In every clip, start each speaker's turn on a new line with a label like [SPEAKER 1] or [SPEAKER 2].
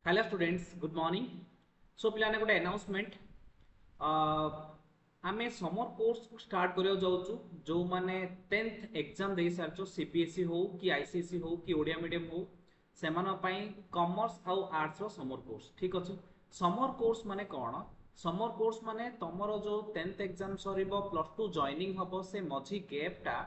[SPEAKER 1] Hello students good morning. So पिलाने गोटे announcement आम समर कोर्स स्टार्ट करियो जाउछु जो माने 10th एग्जाम दे सारचो सीपीएसई हो कि आईसीएसई हो कि ओडिया मीडियम हो सेमान पई कॉमर्स आउ आर्ट्स रो समर कोर्स ठीक अछि। समर कोर्स माने कोन? समर कोर्स माने तमरो जो 10th एग्जाम सरीबो प्लस 2 जॉइनिंग हबो से मझी गैप टा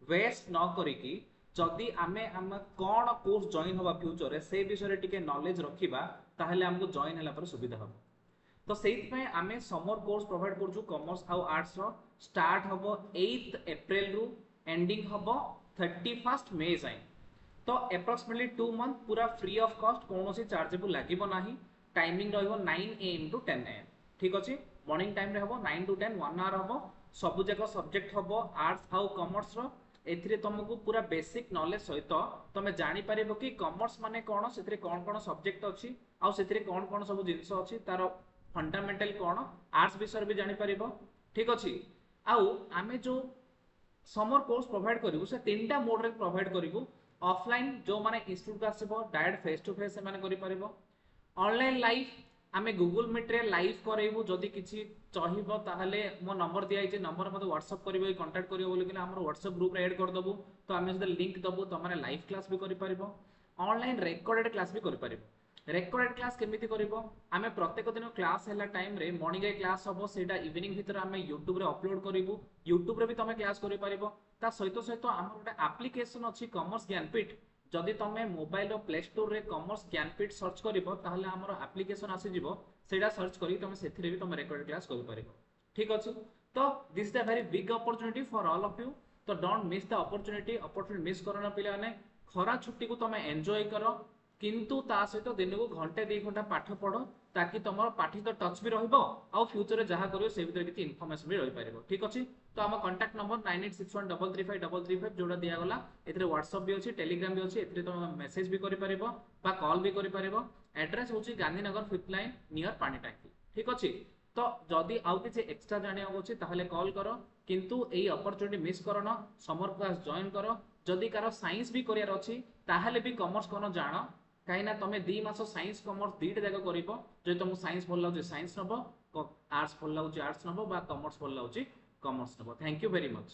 [SPEAKER 1] वेस्ट न करिकी जदि आमे आम कौन कोर्स जॉइन हवा फ्यूचर रे से विषय टिके नॉलेज रखिबा ताहले हमको जॉइन हला पर सुविधा हो। तो सेइथपय आमे समर कोर्स प्रोवाइड करजु कॉमर्स आउ आर्ट्स रो स्टार्ट हबो 8th अप्रैल रु एंडिंग हबो 31st मे जाय। तो अप्रोक्सीमेटली 2 मंथ पूरा फ्री ऑफ कॉस्ट कोनोसी चार्जेबल लागिबो नाही। टाइमिंग रहइबो 9 AM टू 10 AM ठीक अछि। मॉर्निंग टाइम रे हबो 9 टू 10 1 आवर हबो। सब जगह सब्जेक्ट हबो आर्ट्स आउ कॉमर्स रो एथिरे तुमको पूरा बेसिक नॉलेज सहित तुम जानि परिबो कि कॉमर्स माने कोन सेथिरे कोन कोन सब्जेक्ट अछि आउ सेथिरे कोन कोन सब जिंस अछि तार फंडामेंटल कोन आर्ट्स विषय भी जानि परिबो ठीक अछि। आउ आमे जो समर कोर्स प्रोवाइड करिवु से तीनटा मोड रे प्रोवाइड करिवु। ऑफलाइन जो माने इंस्टीट्यूट का आसीबो डायरेक्ट फेस टू फेस से माने करि परिबो। ऑनलाइन लाइव आमे गूगल मीट रे लाइव करेबु। जदि किछि चाहिबो ताहले मो नंबर दिया जे नंबर मते व्हाट्सएप करिवो कांटेक्ट करिवो बोली कि हमर व्हाट्सएप ग्रुप रे ऐड कर दबु। तो आमे जदि लिंक दबु तो माने लाइव क्लास भी करि परिबो। ऑनलाइन रिकॉर्डेड क्लास भी करि परिबो। रिकॉर्डेड क्लास केमिति करिवो? आमे प्रत्येक दिन क्लास हैला टाइम रे मॉर्निंग रे क्लास हबो सेटा इवनिंग भीतर आमे YouTube रे अपलोड करिवु। YouTube रे भी तमे क्लास करि परिबो। ता सहित सहित हमर गोटे एप्लीकेशन अछि कॉमर्स ज्ञानपीठ। जदि तुम मोबाइल प्ले स्टोर रे कॉमर्स ज्ञानपीठ सर्च करिवो ताहले हमर एप्लीकेशन आसी जिवो सेटा सर्च करी तुम सेथिरे भी तुम रिकॉर्डेड क्लास करि परिबो ठीक अछि। तो this is a very big opportunity for all of you. तो don't miss the opportunity miss करना पिला ने। खरा छुट्टी को तुम एंजॉय करो किंतु ता सहित दिन को घंटे 2 घंटा पाठ पढ़ो ताकि तुम पाठ तो टच भी रहिबो आ फ्यूचर रे जहा करियो से भीतर किछि इन्फॉर्मेशन भी रहि परिबो ठीक अछि। तो हम कांटेक्ट नंबर 9861335335 जोडा दिया गला एथिरे व्हाट्सएप भी अछि टेलीग्राम भी अछि एथिरे तुम मेसेज भी करि परिबो बा कॉल भी करि परिबो। एड्रेस होछि गांधीनगर 5th लाइन नियर पानी टंकी ठीक अछि। तो जदि आउ किछि एक्स्ट्रा जानिया होछि ताहले कॉल करो किंतु एई अपॉर्चुनिटी मिस करनो। समर क्लास जॉइन करो। जदि कार साइंस भी करियर अछि ताहले भी कॉमर्स कोन जानो कहीं ना तुम 2 मास साइंस कॉमर्स दुईटा जाक करिवो। जे तुमको साइंस भल लागुछि साइंस नबो आर्ट्स भल लागुछि आर्ट्स नबो बा कॉमर्स भल लागुछि कॉमर्स नबो। Thank you very much.